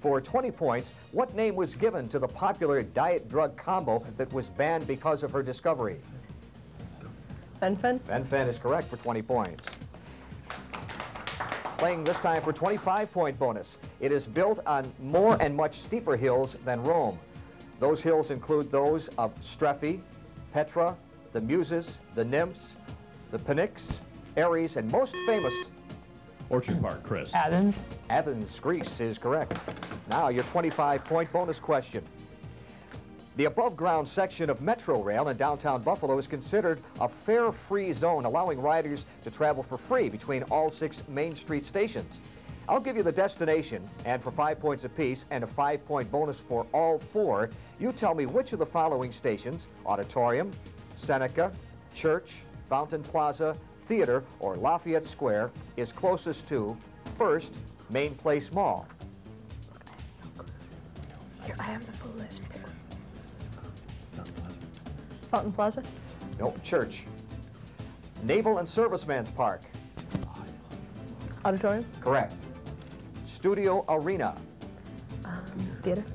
For 20 points, what name was given to the popular diet drug combo that was banned because of her discovery? Fen-Phen? Fen-Phen is correct for 20 points. Playing this time for 25-point bonus. It is built on more and much steeper hills than Rome. Those hills include those of Stephae, Petra, the Muses, the Nymphs, the Pnyx, Ares, and most famous... Orchard Park, Chris. Athens? Athens, Greece is correct. Now your 25-point bonus question. The above-ground section of Metro Rail in downtown Buffalo is considered a fare-free zone, allowing riders to travel for free between all 6 Main Street stations. I'll give you the destination, and for 5 points apiece and a 5-point bonus for all 4, you tell me which of the following stations, Auditorium, Seneca, Church, Fountain Plaza, Theater, or Lafayette Square, is closest to, first, Main Place Mall. Here, I have the full list. Pick one. Fountain Plaza? Nope, Church. Naval and Servicemen's Park. Auditorium? Correct. Studio Arena. Theater?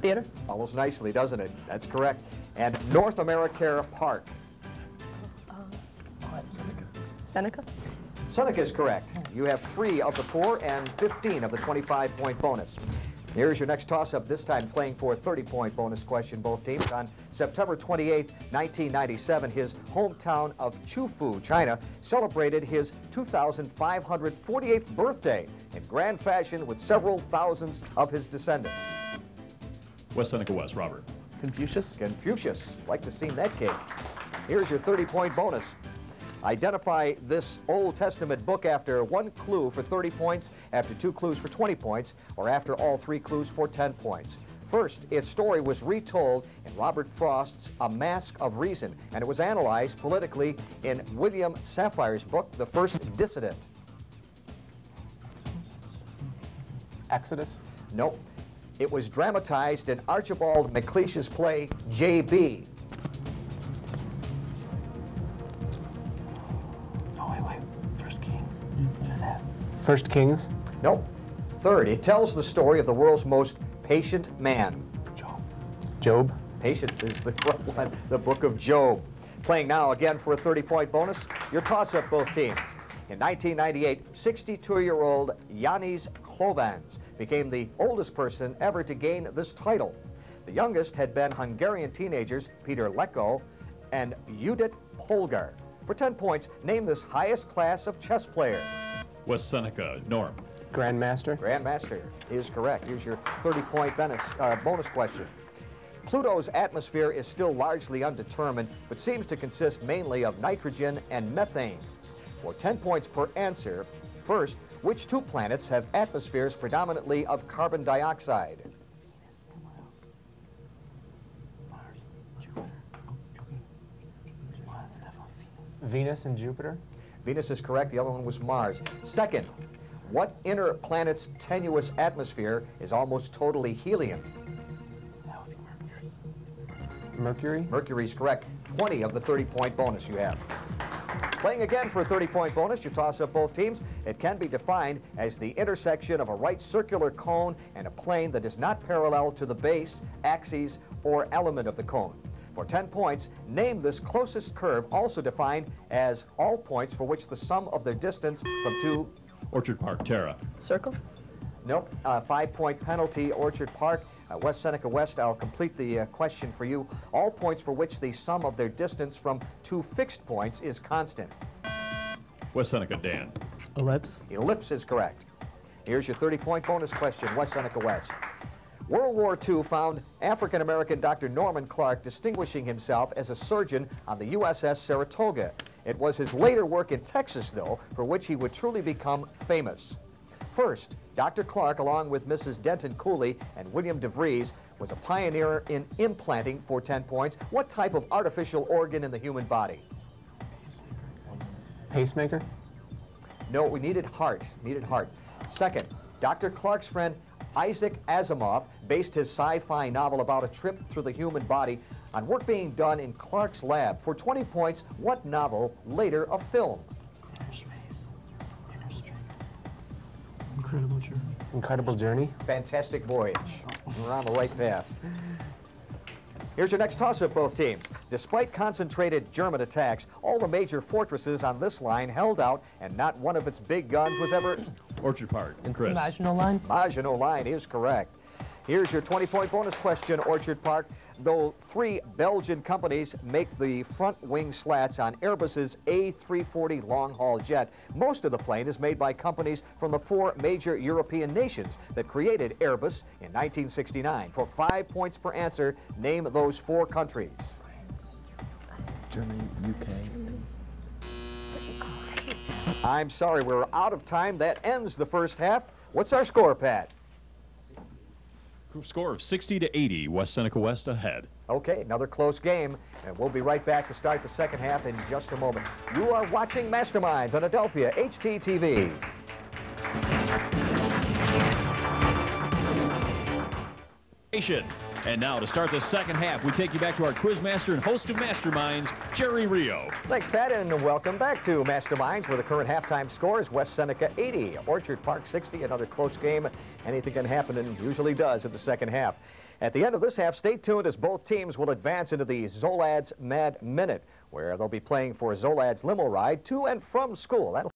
Theater? Follows nicely, doesn't it? That's correct. And North America Park. Seneca? Seneca is correct. You have 3 of the 4 and 15 of the 25-point bonus. Here's your next toss-up, this time playing for a 30-point bonus question, both teams. On September 28, 1997, his hometown of Chufu, China, celebrated his 2,548th birthday in grand fashion with several thousands of his descendants. West Seneca West, Robert. Confucius? Confucius. Like to see that cake. Here's your 30-point bonus. Identify this Old Testament book after 1 clue for 30 points, after 2 clues for 20 points, or after all 3 clues for 10 points. First, its story was retold in Robert Frost's A Mask of Reason, and it was analyzed politically in William Safire's book, The First Dissident. Exodus? Nope. It was dramatized in Archibald MacLeish's play, J.B. First Kings? Nope. Third, it tells the story of the world's most patient man. Job? Patient is the correct one, the book of Job. Playing now again for a 30-point bonus, your toss-up, both teams. In 1998, 62-year-old Yanis Klovans became the oldest person ever to gain this title. The youngest had been Hungarian teenagers Peter Leko and Judith Polgar. For 10 points, name this highest class of chess player. West Seneca, Norm. Grandmaster? Grandmaster is correct. Here's your 30-point bonus question. Pluto's atmosphere is still largely undetermined, but seems to consist mainly of nitrogen and methane. For 10 points per answer, first, which 2 planets have atmospheres predominantly of carbon dioxide? Venus and Jupiter? Venus is correct. The other one was Mars. Second, what inner planet's tenuous atmosphere is almost totally helium? Mercury? Mercury is correct. 20 of the 30-point bonus you have. Playing again for a 30-point bonus, you toss up both teams. It can be defined as the intersection of a right circular cone and a plane that is not parallel to the base, axis, or element of the cone. For 10 points, name this closest curve, also defined as all points for which the sum of their distance from 2... Orchard Park, Terra. Circle? Nope. 5-point penalty, Orchard Park. West Seneca West, I'll complete the question for you. All points for which the sum of their distance from 2 fixed points is constant. West Seneca, Dan. Ellipse? Ellipse is correct. Here's your 30-point bonus question, West Seneca West. World War II found African-American Dr. Norman Clark distinguishing himself as a surgeon on the USS Saratoga. It was his later work in Texas, though, for which he would truly become famous. First, Dr. Clark, along with Mrs. Denton Cooley and William DeVries, was a pioneer in implanting, for 10 points, what type of artificial organ in the human body? Pacemaker? No, we needed heart. Second, Dr. Clark's friend Isaac Asimov based his sci-fi novel about a trip through the human body on work being done in Clark's lab. For 20 points, what novel, later a film? Inner space. Inner string. Incredible journey. Incredible Journey. Fantastic Voyage. We're on the right path. Here's your next toss-up, both teams. Despite concentrated German attacks, all the major fortresses on this line held out, and not one of its big guns was ever... Orchard Park. Chris. Maginot Line. Maginot Line is correct. Here's your 20-point bonus question, Orchard Park. Though 3 Belgian companies make the front wing slats on Airbus's A340 long-haul jet, most of the plane is made by companies from the 4 major European nations that created Airbus in 1969. For 5 points per answer, name those 4 countries. Germany, UK. I'm sorry, we're out of time. That ends the first half. What's our score, Pat? Score of 60-80. West Seneca West ahead. Okay, another close game, and we'll be right back to start the second half in just a moment. You are watching Masterminds on Adelphia HTTV. And now to start the second half, we take you back to our quizmaster and host of Masterminds, Jerry Rio. Thanks, Pat, and welcome back to Masterminds, where the current halftime score is West Seneca 80, Orchard Park 60. Another close game. Anything can happen, and usually does in the second half. At the end of this half, stay tuned as both teams will advance into the Zolad's Mad Minute, where they'll be playing for Zolad's limo ride to and from school. That'll